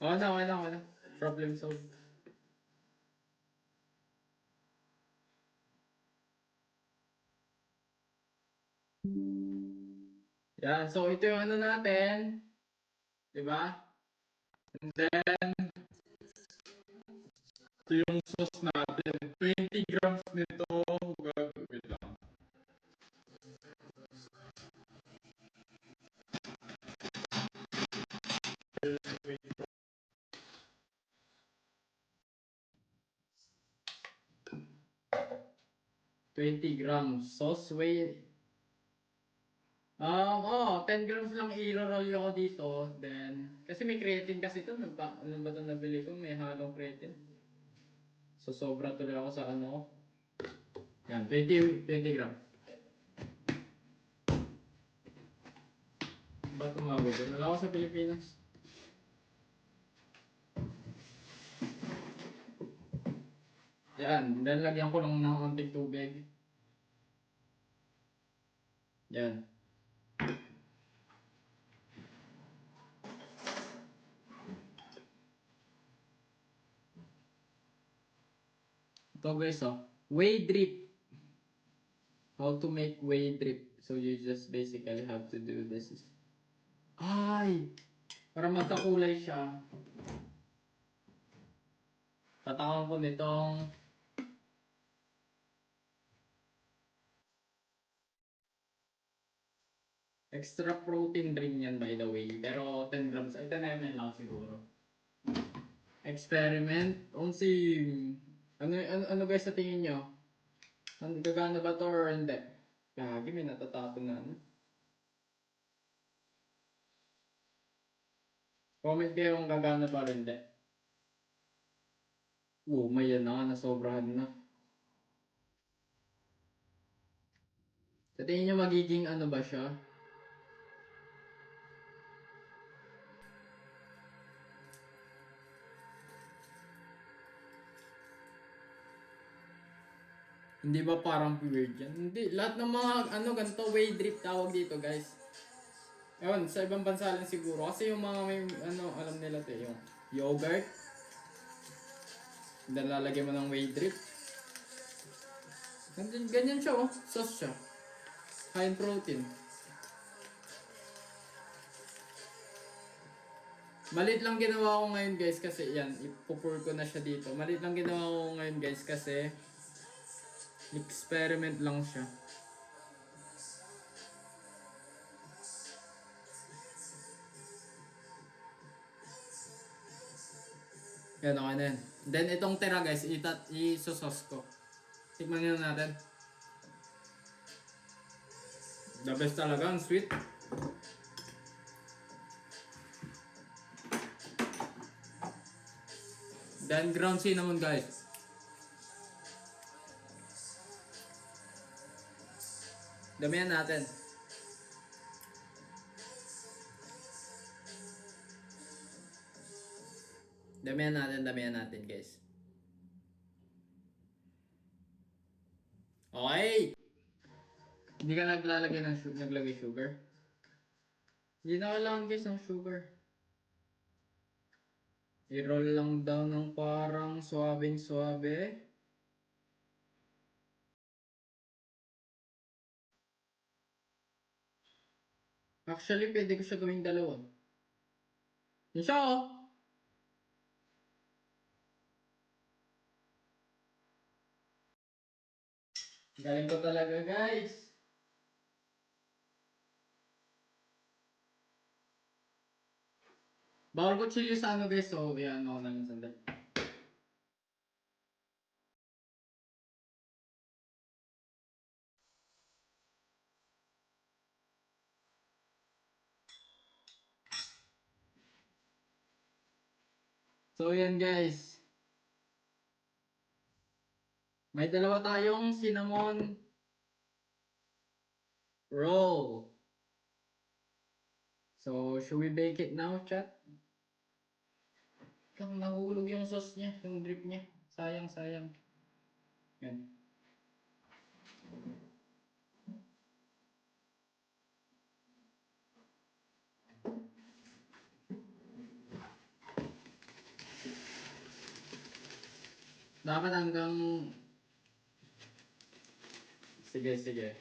Oo na, okay na, okay na. Problem solved. Yan, so ito yung ano natin. Diba? And then, ito yung sauce natin. 20 grams nito. Wait lang. Wait. 20 grams. Sauce weight. 10 grams lang i-roll ako dito. Then, kasi may creatine kasi ito. Ano ba ito nabili ko? May halong creatine. So, sobra tuloy ako sa ano. Yan, 20 grams. Ba tumawag? Wala ako sa Pilipinas. Yan, then lagyan ko lang ng konting tubig. Yan. Ito guys, whey drip. How to make whey drip. So you just basically have to do this. Ay! Para magkakulay siya. Tatakan ko nitong extra protein drink yan by the way. Pero 10 grams, ay 10 ml lang siguro. Experiment. Ano guys sa tingin nyo? Ang gagana ba to or hindi? Gagi, may natatapon na ano. Comment kayo kung gagana ba or hindi. May yan na, nasobrahan na. Sa tingin nyo magiging ano ba siya? Hindi ba parang weird yan? Hindi, lahat ng mga ganito whey drip tawag dito guys. Ewan, sa ibang bansa lang siguro. Kasi yung mga may alam nila to yung yogurt. Then lalagyan mo ng whey drip. Ganyan siya sauce siya. High in protein. Malit lang ginawa ko ngayon guys kasi yan, ipupur ko na siya dito. Malit lang ginawa ko ngayon guys kasi experiment lang siya. Yan, okay na yan. Then itong tira guys, isosos ko. Tikman nyo natin. The best talaga, ang sweet. Then ground cinnamon guys. Damihan natin. Damihan natin guys. Okay! Hindi ka naglagay sugar? Hindi na kailangan guys ng sugar. I-roll lang daw ng parang suabing-suabe. Actually, pwede ko siya gawing dalawa. Yun siya Galing ko talaga guys. Bawal ko chili sa guys, so yan ako lang sandali. So yan guys. May dalawa tayong cinnamon roll. So, should we bake it now, chat? Kang nahulog yung sauce niya, yung drip niya. Sayang, sayang. Yan. Dapat hanggang... Sige, sige.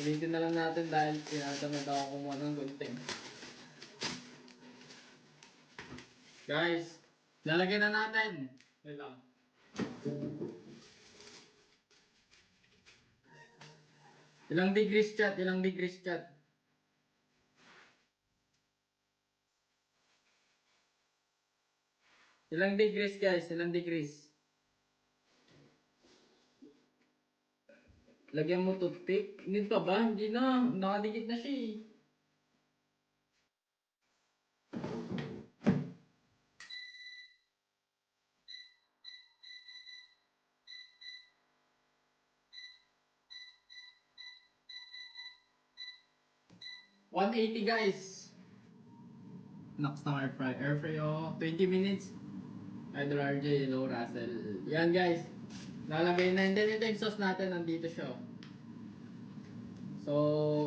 Ulitin na lang natin dahil tinatamad ako kumuha ng gunting. Guys, lalagyan na natin. Wait lang. Ilang degrees chat? Ilang degrees chat? Ilang degrees guys? Ilang degrees? Lagyan mo toothpick? Need pa ba? Hindi na. Nakadikit na siya eh. $180 guys. Knocks ng air fry. Air fry oh. 20 minutes. Either RJ, hello Russell. Yan guys. Nalagay na. And then ito yung sauce natin. Nandito siya. So,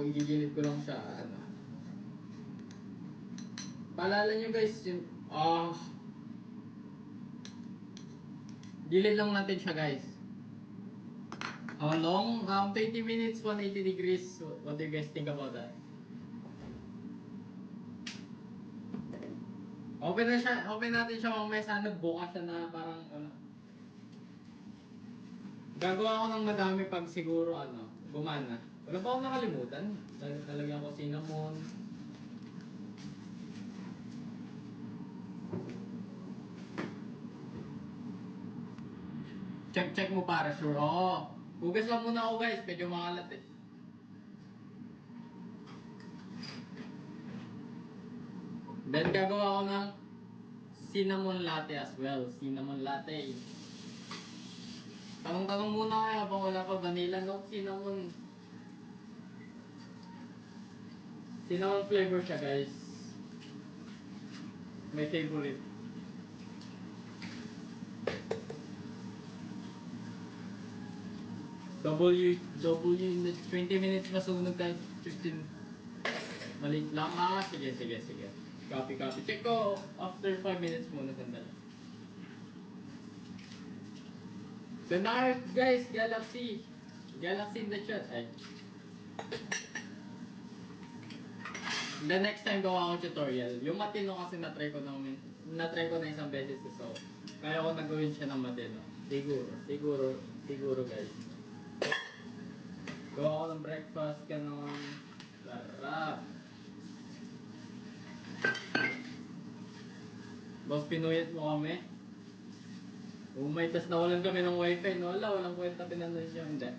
igigilid ko lang siya. Ano. Paalala nyo guys. Yung, gilid lang natin siya guys. How long? 20 minutes, 180 degrees. What do you guys think about that? Open na siya, open natin siya mamaya sana bukas siya na parang ano. Gagawa ko ng madami pag siguro ano, gumana. Wala pa akong nakalimutan. Talagyan ko cinnamon. Check mo para sure. Oo. Hugas lang muna ako guys, medyo makalat eh. Then gagawa ko ng cinnamon latte as well. Cinnamon latte. Tanong-tanong muna kayo habang wala pa vanilla no? Cinnamon. Cinnamon flavor siya guys. My favorite. W in the 20 minutes masunog tayo. 15. Maliit lang. Sige. Copy. Check ko after 5 minutes muna sandali. Then guys, Galaxy in the chat. Ay. The next time gawa ko tutorial. Yung matino kasi na-try ko na isang beses so kaya ko nagawin siya ng matino. Siguro guys. Gawa ko ng breakfast ka ng sarap. Boss, pinuyat mo kami. Umay, tas nawalan kami ng wifi. No, walang kwenta pinanood nyo. Hindi.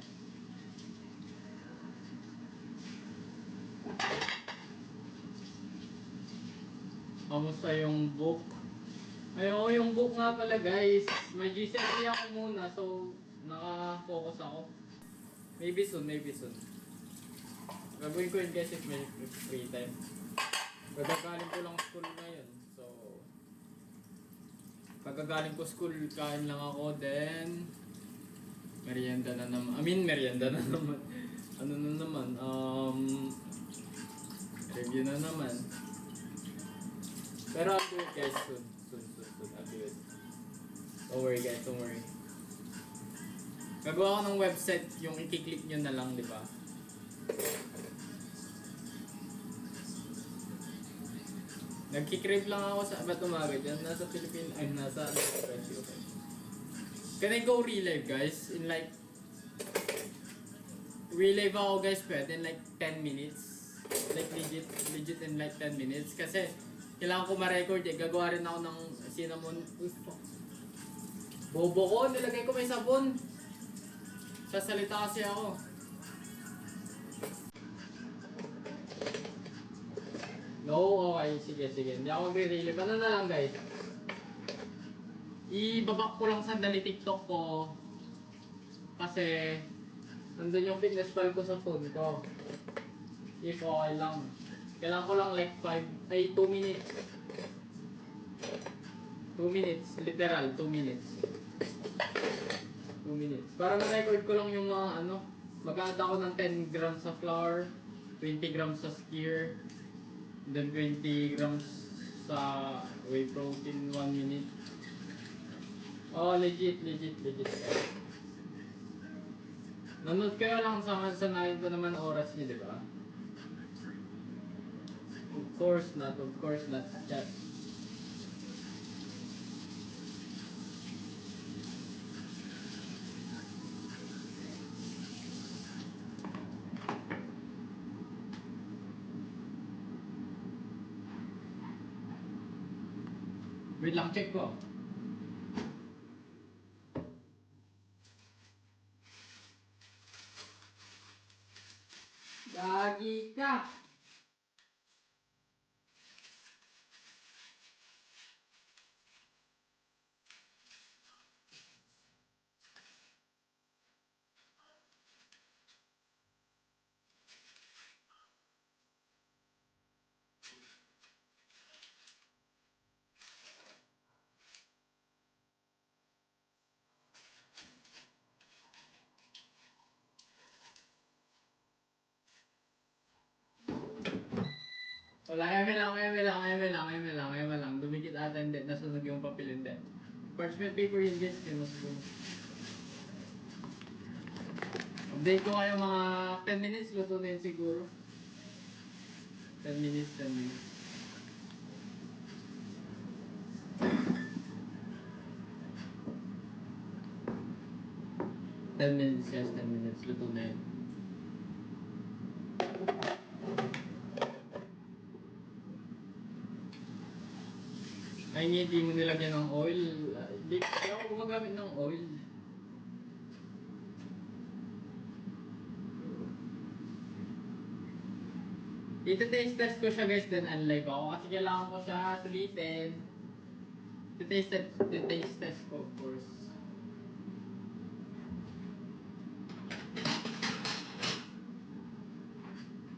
Kamusta yung book? Ay, yung book nga pala guys. May GCSE ako muna so naka-focus ako. Maybe soon. Gagawin ko yun guys if may free time. Pagkagaling ko lang school ngayon. So, pagkagaling ko school, kain lang ako. Then, merienda na naman. Ano na naman? Review na naman. Pero I'll do it guys soon. I'll do it. Don't worry guys, don't worry. Gagawa ko ng website, yung i-click nyo na lang, di ba? Nagkikrave lang ako sa ba't umaga dyan? Nasa Philippines, ay nasa okay. Can I go relive guys? In like relive ako guys pwede in like 10 minutes. Like legit in like 10 minutes. Kasi kailangan ko ma-record eh. Gagawa rin ako ng cinnamon. Uy, fuck. Bobo ko, nilagay ko may sabon. Sasalita kasi ako. No, okay. Sige. Hindi ako magre-relive. Ano na lang guys? Ibabak ko lang sandali TikTok ko. Kasi nandun yung fitness file ko sa phone ko. If okay lang. Kailangan ko lang like 2 minutes. 2 minutes. Literal, 2 minutes. 2 minutes. Para ma-record ko lang yung mga ano. Mag-add ako ng 10 grams sa flour. 20 grams sa skyr. Then 20 grams sa whey protein 1 minute. Oh, legit. Nanood kayo lang sa nahin ko naman oras niya, di ba? Of course not, chat. Wait lang, check ko. Gagi ka! Wala, eme lang. Dumikit ata hindi, nasunog yung papel hindi. Parchment paper yun guys, kinasunog. Update ko kayo mga 10 minutes, luto na yun siguro. 10 minutes. 10 minutes guys, 10 minutes, luto na yun. Ay, hindi mo nilagyan ng oil. Hindi ako gumagamit ng oil. Ito-taste test ko siya guys, then unlike ako. Kasi kailangan ko siya sulitin. Ito-taste test ko, of course.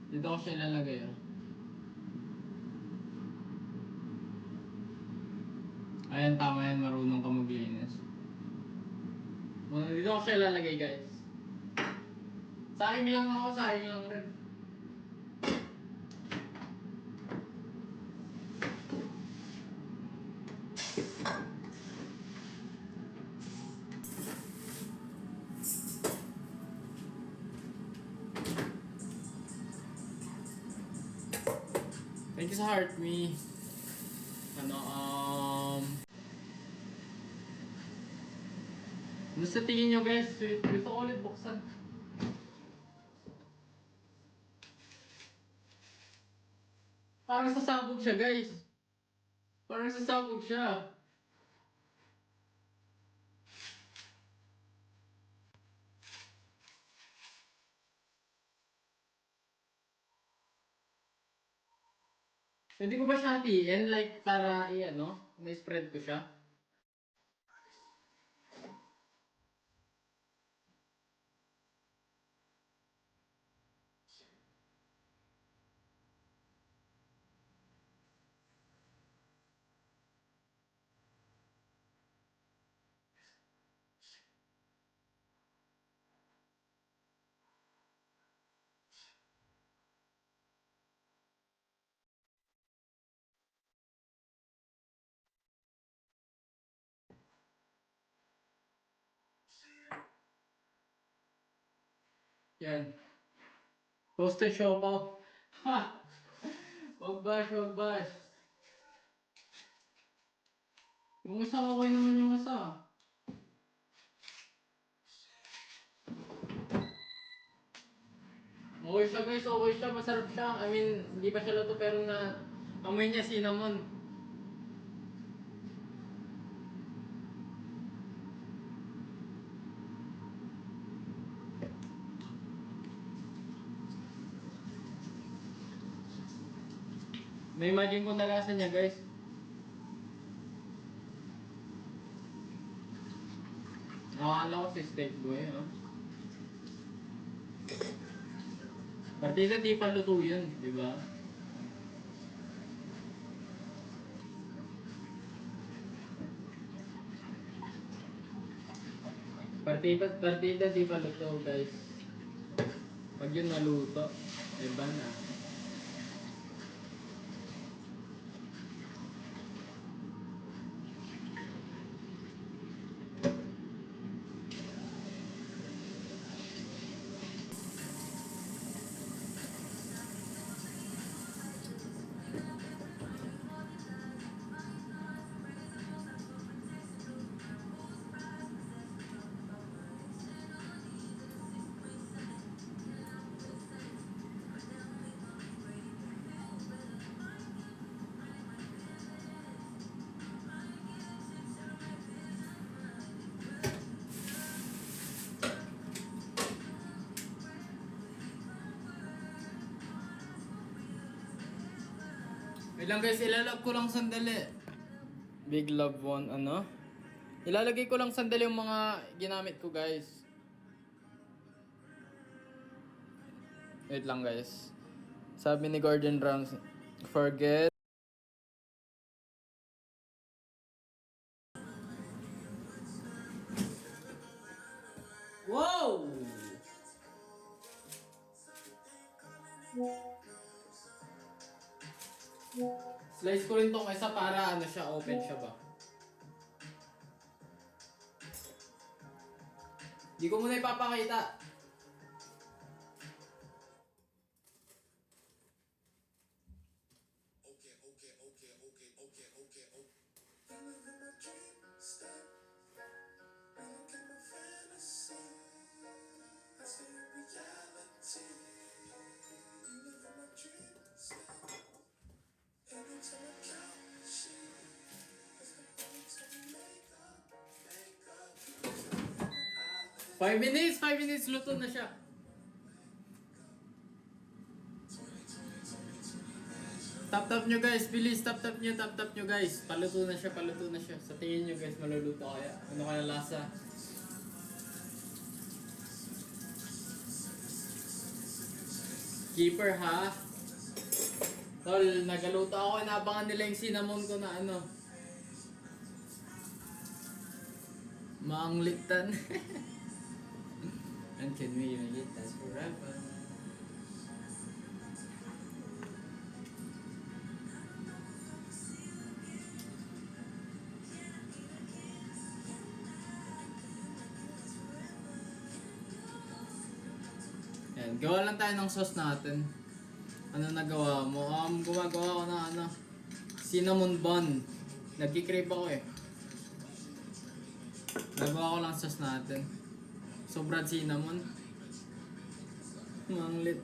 Dito ko siya ilalagay. Ayan, tama yan. Marunong ka maglinis. Dito ko siya ilalagay guys. Sayang lang ako, sayang lang rin. Thank you sa heart me. Ano sa tingin nyo guys? Gusto ko ulit buksan. Parang sasabog siya guys. Parang sasabog siya. Hindi ko ba siya hatiin? Like, para i-ano, may-spread ko siya. Yan. Toasted siopaw. Ha! Wag bash. Yung isa, okay naman yung isa. Okay siya guys, okay siya, masarap siya. I mean, hindi pa siya luto pero amoy niya cinnamon. May imagine kung nalasa niya guys. Nakakala ko si steak boy, ha? Partida di pa luto yun, di ba? Partida di pa luto guys. Pag yun naluto, iba na. Wait lang guys, ilalagay ko lang sandali. Big Love One, ano? Ilalagay ko lang sandali yung mga ginamit ko guys. Wait lang guys. Sabi ni Gordon Ramsay, forget. Wow! Slice ko rin tong isa para ano siya, open siya ba? Hindi ko muna ipapakita. Five minutes, luto na siya. Tap nyo guys, please tap nyo guys. Paluto na siya. Sa tingin nyo guys, maluluto kaya. Ano kaya lasa? Keeper ha? Tol, nagaluto ako, inabangan nila yung cinnamon ko na ano. Maanglitan. And can we make it last forever? Yan, gawa lang tayo ng sauce natin. Ano nagawa mo? Gumagawa ko ng ano, cinnamon bun. Nagki-crave ako eh. Nagawa ko lang sauce natin. Sobrang cinnamon. Manglit.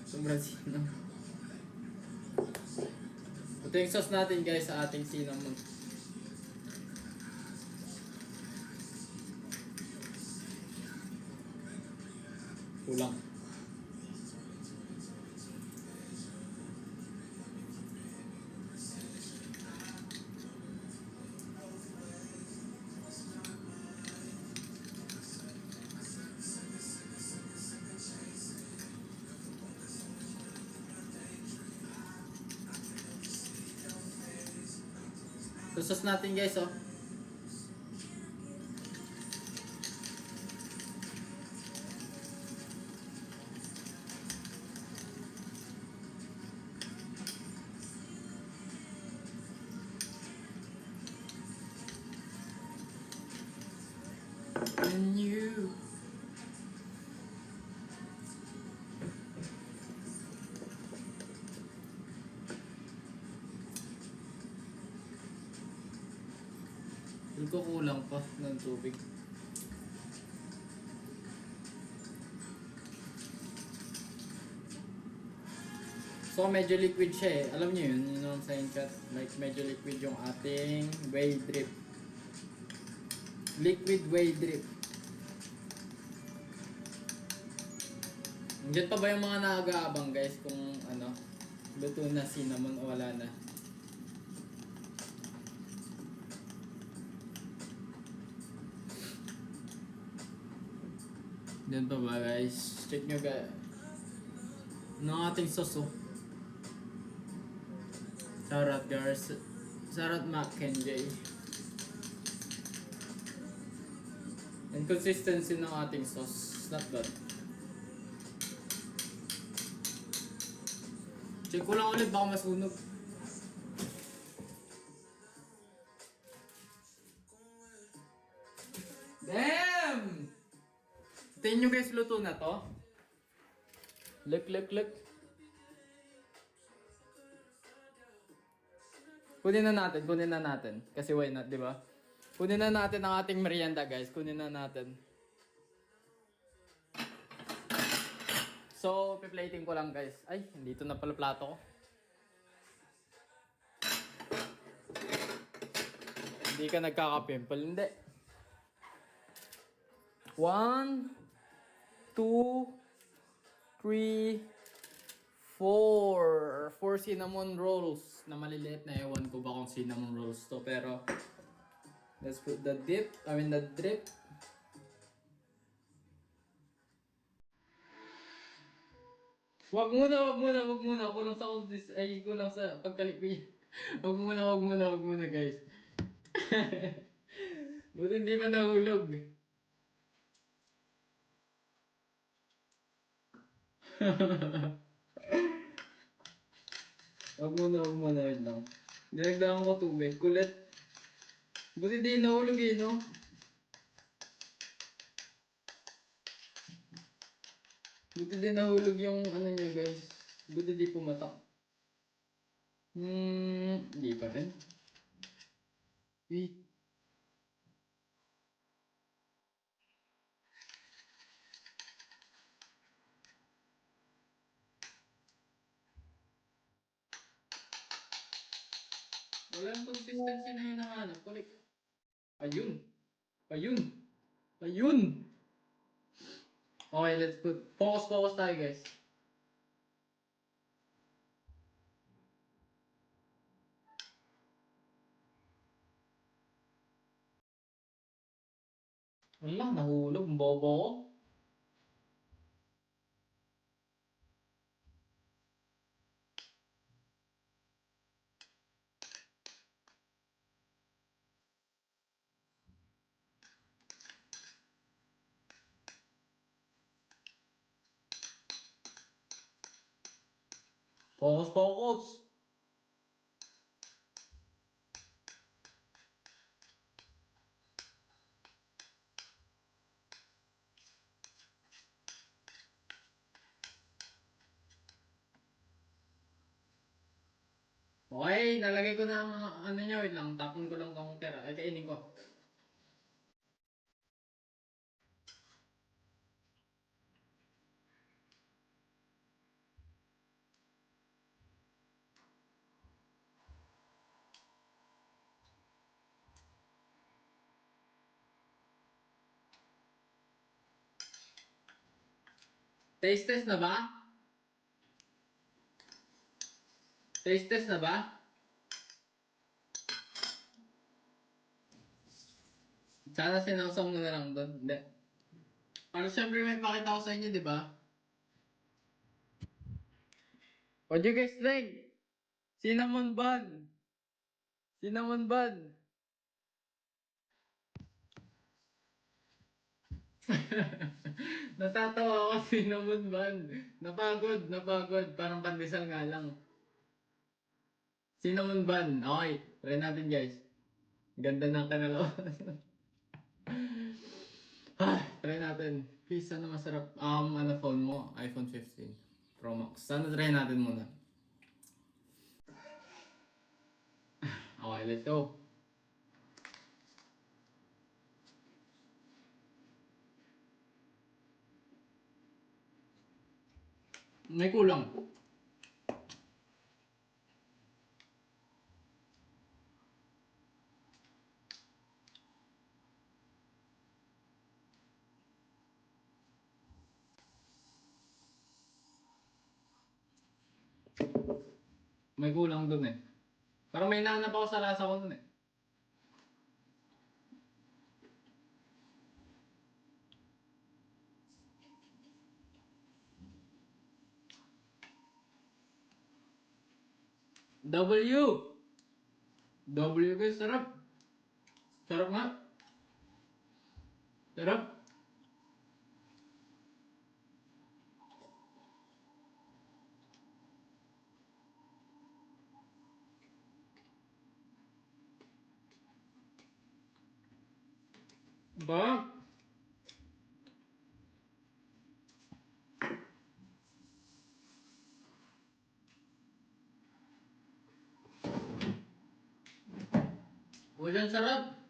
Sobrang cinnamon. Ito yung sauce natin guys sa ating cinnamon. Kulang. Sauce natin guys oh. And you ko kulang pa ng tubig. So medyo liquid siya eh. Alam niyo yun, yun ang saying chat. Like medyo liquid yung ating whey drip. Liquid whey drip. Diyan pa ba yung mga nag-aabang guys kung ano, luto na cinnamon o wala na? Diyan pa ba guys? Check nyo guys. Ng ating sauce oh. Shoutout guys. Shoutout Mac Kenjay. And consistency ng ating sauce. Not bad. Check ko lang ulit baka masunog. Damn! Tingnan nyo guys, luto na to. Look. Kunin na natin. Kasi why not, di ba? Kunin na natin ang ating merienda guys. Kunin na natin. So, piplating ko lang guys. Ay, dito na pala plato ko. Hindi ka nagkaka-pimple. Hindi. 1, 2, 3, four cinnamon rolls na maliliit na ewan ko ba kung cinnamon rolls to, pero let's put the drip. Wag muna. Kulang sa pagkalipin. Wag muna guys. Buti hindi pa nahulog. Wag muna, wait lang. Dinagdagan ko tubig. Kulit. Buti hindi nahulog eh, no? Buti din nahulog yung ano niya guys. Buti di pumatak. Hindi pa rin. Wait. Walang consistency na hinahanap. Kulik. Ayun. Ayun. Ayun. Okay, let's put. Focus tayo guys. Wala, nahulog. Bobo ko. Focus. Okay, nalagay ko na ang ano niya. Wait lang, tapon ko lang tong tera. Ay, kainin ko. Taste test na ba? Taste test na ba? Sana sinawsaw mo na lang doon. Hindi. Para syempre may pakita ko sa inyo, di ba? What do you guys think? Cinnamon bun. Cinnamon bun. Natatawa ako cinnamon bun. Napagod. Parang pandesal nga lang. Cinnamon bun. Okay, try natin guys. Ganda ng kanalaw. Try natin. Please, sana masarap. Ano phone mo? iPhone 15 Pro Max. Sana try natin muna. Okay, let's go. May kulang. May kulang dun eh. Parang may nahanap ako sa lasa ko dun eh. W! W guys, sarap. Sarap nga. Sarap. Ba? Walang sarap.